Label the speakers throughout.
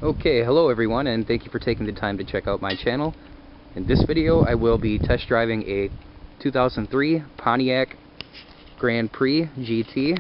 Speaker 1: Okay, hello everyone, and thank you for taking the time to check out my channel. In this video I will be test driving a 2003 Pontiac Grand Prix GT.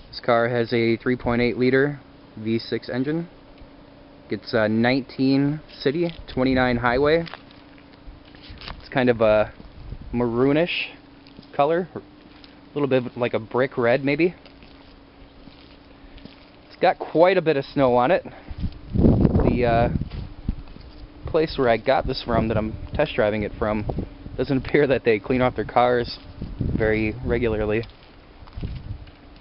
Speaker 1: This car has a 3.8 liter V6 engine. It's 19 city, 29 highway. It's kind of a maroonish color, a little bit like a brick red maybe. It's got quite a bit of snow on it. The place where I got this from, that I'm test driving it from, doesn't appear that they clean off their cars very regularly.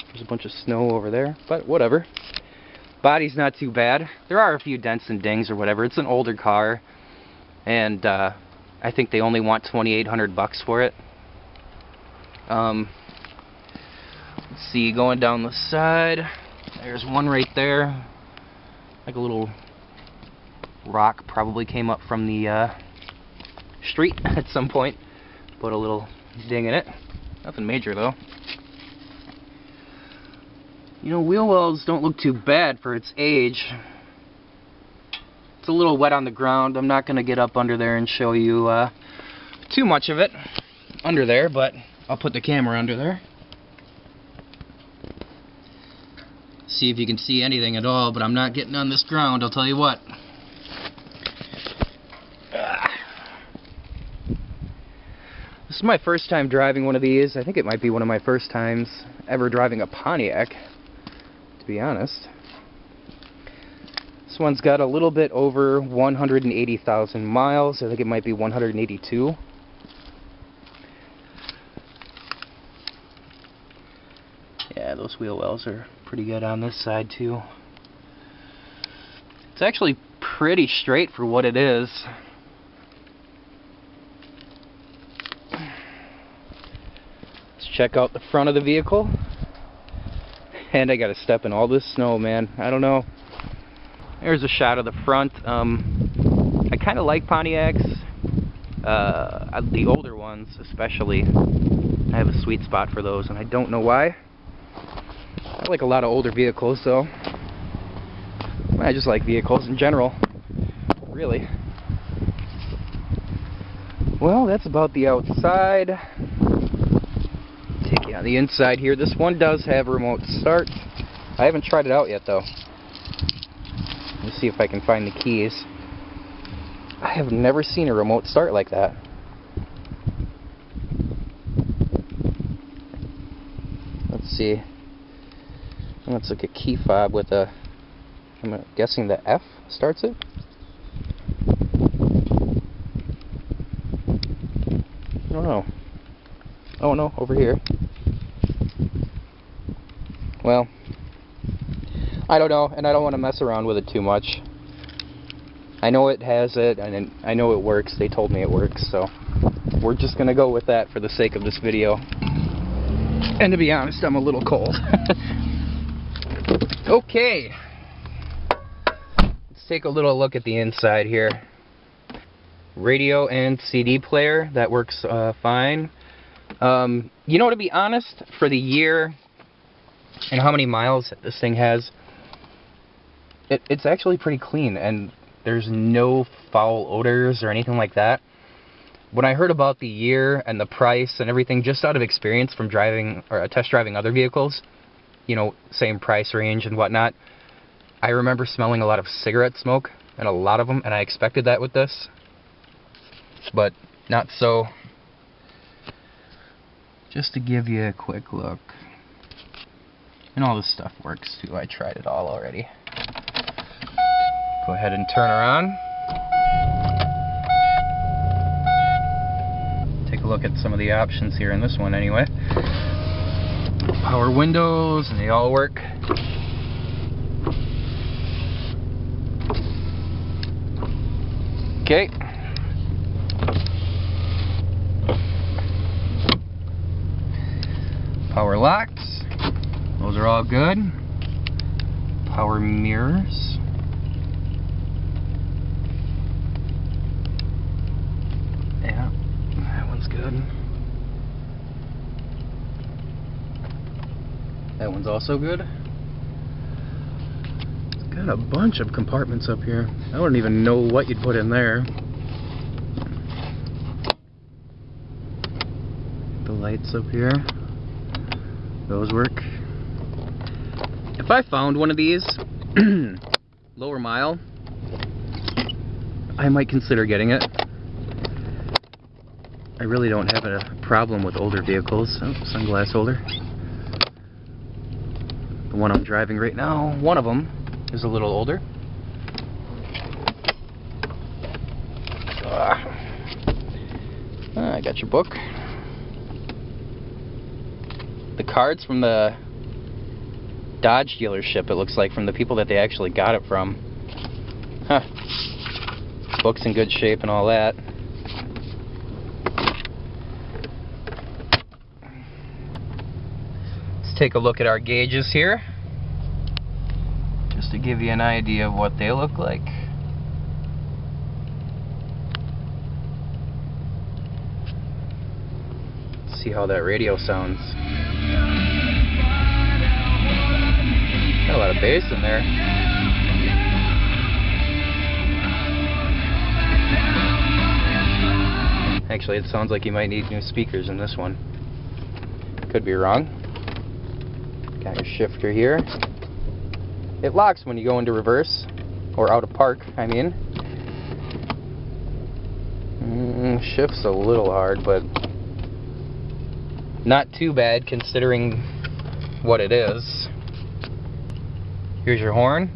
Speaker 1: There's a bunch of snow over there, but whatever. Body's not too bad. There are a few dents and dings or whatever. It's an older car, and I think they only want $2,800 for it. Let's see, going down the side, there's one right there. Like a little rock probably came up from the street at some point. Put a little ding in it. Nothing major though. You know, wheel wells don't look too bad for its age. It's a little wet on the ground. I'm not going to get up under there and show you too much of it under there, but I'll put the camera under there. See if you can see anything at all, but I'm not getting on this ground, I'll tell you what. This is my first time driving one of these. I think it might be one of my first times ever driving a Pontiac, to be honest. This one's got a little bit over 180,000 miles. I think it might be 182. Yeah, those wheel wells are pretty good on this side too. It's actually pretty straight for what it is. Let's check out the front of the vehicle. And I gotta step in all this snow, man. I don't know. There's a shot of the front. I kind of like Pontiacs. The older ones especially. I have a sweet spot for those, and I don't know why. I like a lot of older vehicles, so I just like vehicles in general, really. Well, that's about the outside. Take you on the inside here. This one does have remote start. I haven't tried it out yet, though. Let's see if I can find the keys. I have never seen a remote start like that. Let's see. Let's look at key fob with a, I'm guessing the F starts it? I don't know. Oh no, over here. Well, I don't know, and I don't want to mess around with it too much. I know it has it, and I know it works. They told me it works, so we're just going to go with that for the sake of this video. And to be honest, I'm a little cold. Okay, let's take a little look at the inside here. Radio and CD player, that works fine. You know, to be honest, for the year and how many miles this thing has, it's actually pretty clean, and there's no foul odors or anything like that. When I heard about the year and the price and everything, just out of experience from driving or test driving other vehicles, you know, same price range and whatnot, I remember smelling a lot of cigarette smoke, and a lot of them, and I expected that with this, but not so. Just to give you a quick look, and all this stuff works too. I tried it all already. Go ahead and turn around. Take a look at some of the options here in this one anyway. Power windows, and they all work. Okay. Power locks. Those are all good. Power mirrors. Yeah, that one's good. That one's also good. It's got a bunch of compartments up here. I don't even know what you'd put in there. The lights up here. Those work. If I found one of these, lower mile, I might consider getting it. I really don't have a problem with older vehicles. Oh, sunglass holder. The one I'm driving right now, one of them is a little older. I got your book. The cards from the Dodge dealership, it looks like, from the people that they actually got it from. Huh. Book's in good shape and all that. Let's take a look at our gauges here, just to give you an idea of what they look like. Let's see how that radio sounds. Got a lot of bass in there. Actually, it sounds like you might need new speakers in this one. Could be wrong. Got your shifter here. It locks when you go into reverse, or out of park, I mean. Shift's a little hard, but not too bad considering what it is. Here's your horn.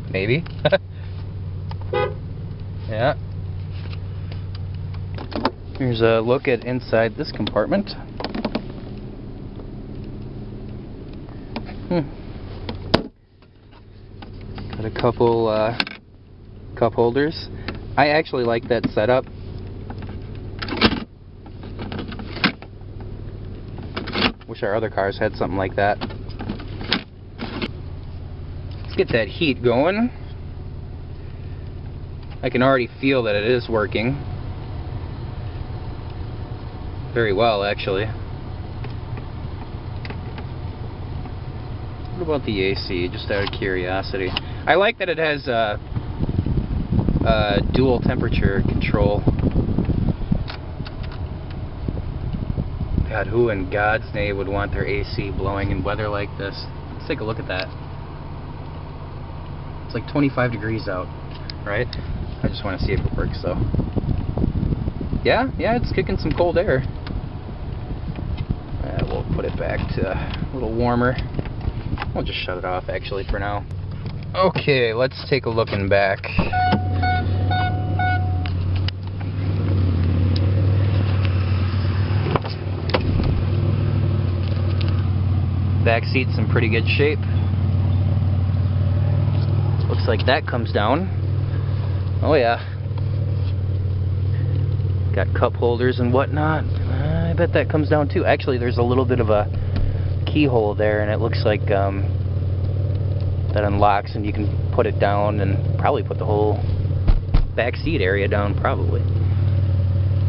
Speaker 1: Maybe. Yeah. Here's a look at inside this compartment. Got a couple cup holders. I actually like that setup. Wish our other cars had something like that. Let's get that heat going. I can already feel that it is working. Very well, actually. What about the AC, just out of curiosity? I like that it has dual temperature control. God, who in God's name would want their AC blowing in weather like this? Let's take a look at that. It's like 25 degrees out, right? I just want to see if it works, though. Yeah, it's kicking some cold air. We'll put it back to a little warmer. We'll just shut it off, actually, for now. Okay, let's take a look in back. Back seat's in pretty good shape. Looks like that comes down. Oh yeah. Got cup holders and whatnot. I bet that comes down too. Actually, there's a little bit of a keyhole there, and it looks like that unlocks, and you can put it down and probably put the whole back seat area down, probably.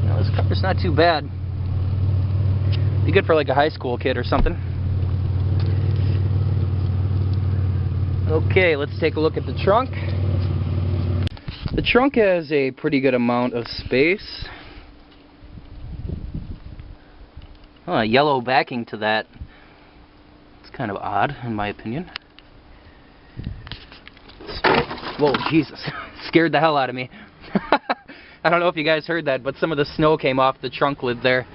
Speaker 1: Now, this car's not too bad. Be good for like a high school kid or something. Okay, let's take a look at the trunk. The trunk has a pretty good amount of space. Oh, a yellow backing to that. It's kind of odd, in my opinion. Whoa, Jesus. Scared the hell out of me. I don't know if you guys heard that, but some of the snow came off the trunk lid there.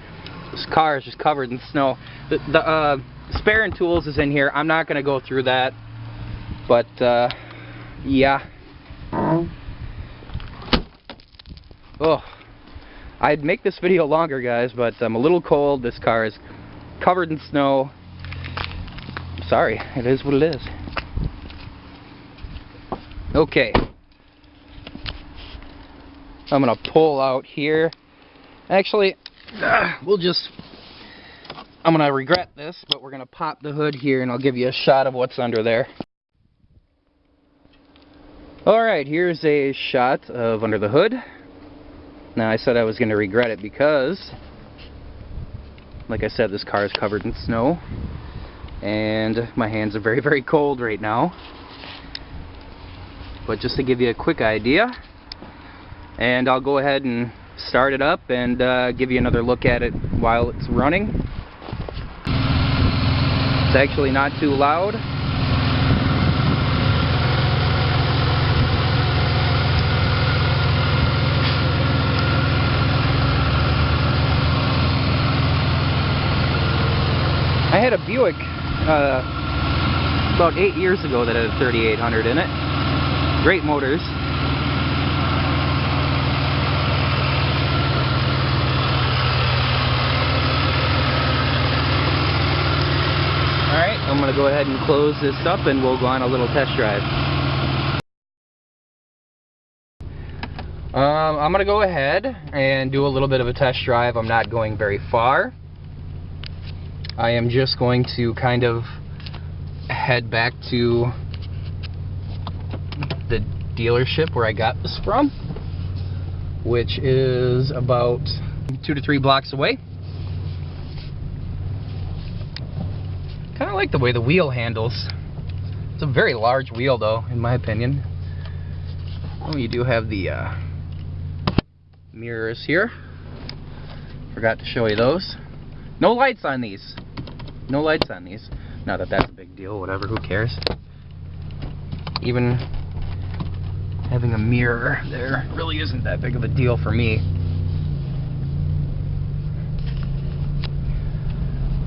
Speaker 1: This car is just covered in snow. The spare and tools is in here. I'm not going to go through that. But, yeah. Oh, I'd make this video longer, guys, but I'm a little cold. This car is covered in snow. Sorry, it is what it is. Okay. I'm going to pull out here. Actually, I'm going to regret this, but we're going to pop the hood here and I'll give you a shot of what's under there. Alright, here's a shot of under the hood. Now, I said I was going to regret it because, like I said, this car is covered in snow. and my hands are very, very cold right now. But just to give you a quick idea, and I'll go ahead and start it up and give you another look at it while it's running. It's actually not too loud. I had a Buick about 8 years ago that had a 3800 in it. Great motors. Alright, I'm going to go ahead and close this up and we'll go on a little test drive. I'm going to go ahead and do a little bit of a test drive. I'm not going very far. I am just going to kind of head back to the dealership where I got this from, which is about 2 to 3 blocks away. Kind of like the way the wheel handles. It's a very large wheel though, in my opinion. Oh, you do have the mirrors here. Forgot to show you those. No lights on these. No lights on these. Not that that's a big deal, whatever, who cares. Even having a mirror there really isn't that big of a deal for me.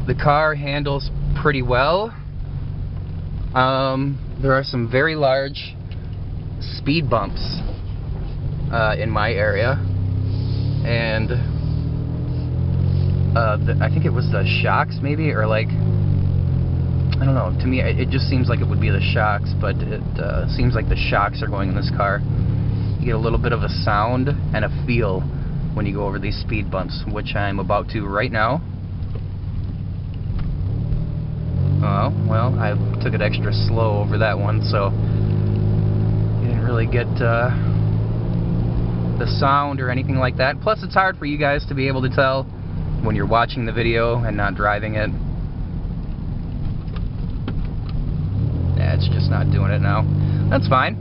Speaker 1: The car handles pretty well. There are some very large speed bumps in my area, and I think it was the shocks maybe, or like, I don't know, to me it just seems like it would be the shocks, but it seems like the shocks are going in this car. You get a little bit of a sound and a feel when you go over these speed bumps, which I'm about to right now. Oh, well, I took it extra slow over that one, so you didn't really get the sound or anything like that. Plus it's hard for you guys to be able to tell when you're watching the video and not driving it. Yeah, it's just not doing it now. That's fine.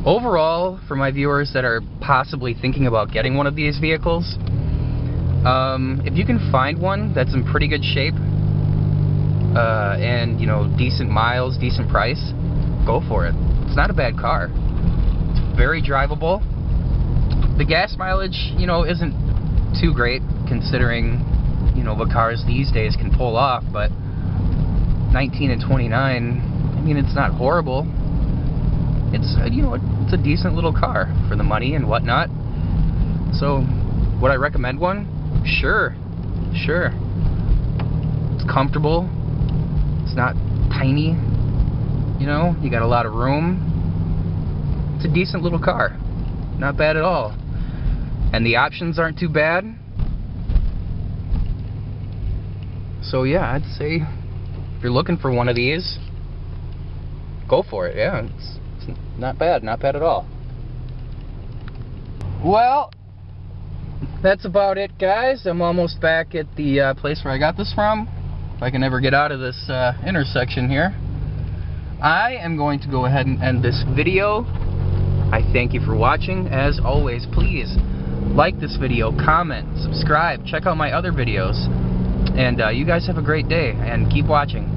Speaker 1: Overall, for my viewers that are possibly thinking about getting one of these vehicles, if you can find one that's in pretty good shape, and, you know, decent miles, decent price, go for it. It's not a bad car. It's very drivable. The gas mileage, you know, isn't too great considering, you know, what cars these days can pull off, but 19 and 29, I mean, it's not horrible. It's, you know, it's a decent little car for the money and whatnot. So, would I recommend one? Sure. Sure. It's comfortable. It's not tiny, you know, you got a lot of room. It's a decent little car. Not bad at all. And the options aren't too bad. So yeah, I'd say if you're looking for one of these, go for it. Yeah, it's not bad. Not bad at all. Well, that's about it, guys. I'm almost back at the place where I got this from. If I can ever get out of this intersection here. I am going to go ahead and end this video. I thank you for watching. As always, please like this video, comment, subscribe, check out my other videos, and you guys have a great day and keep watching.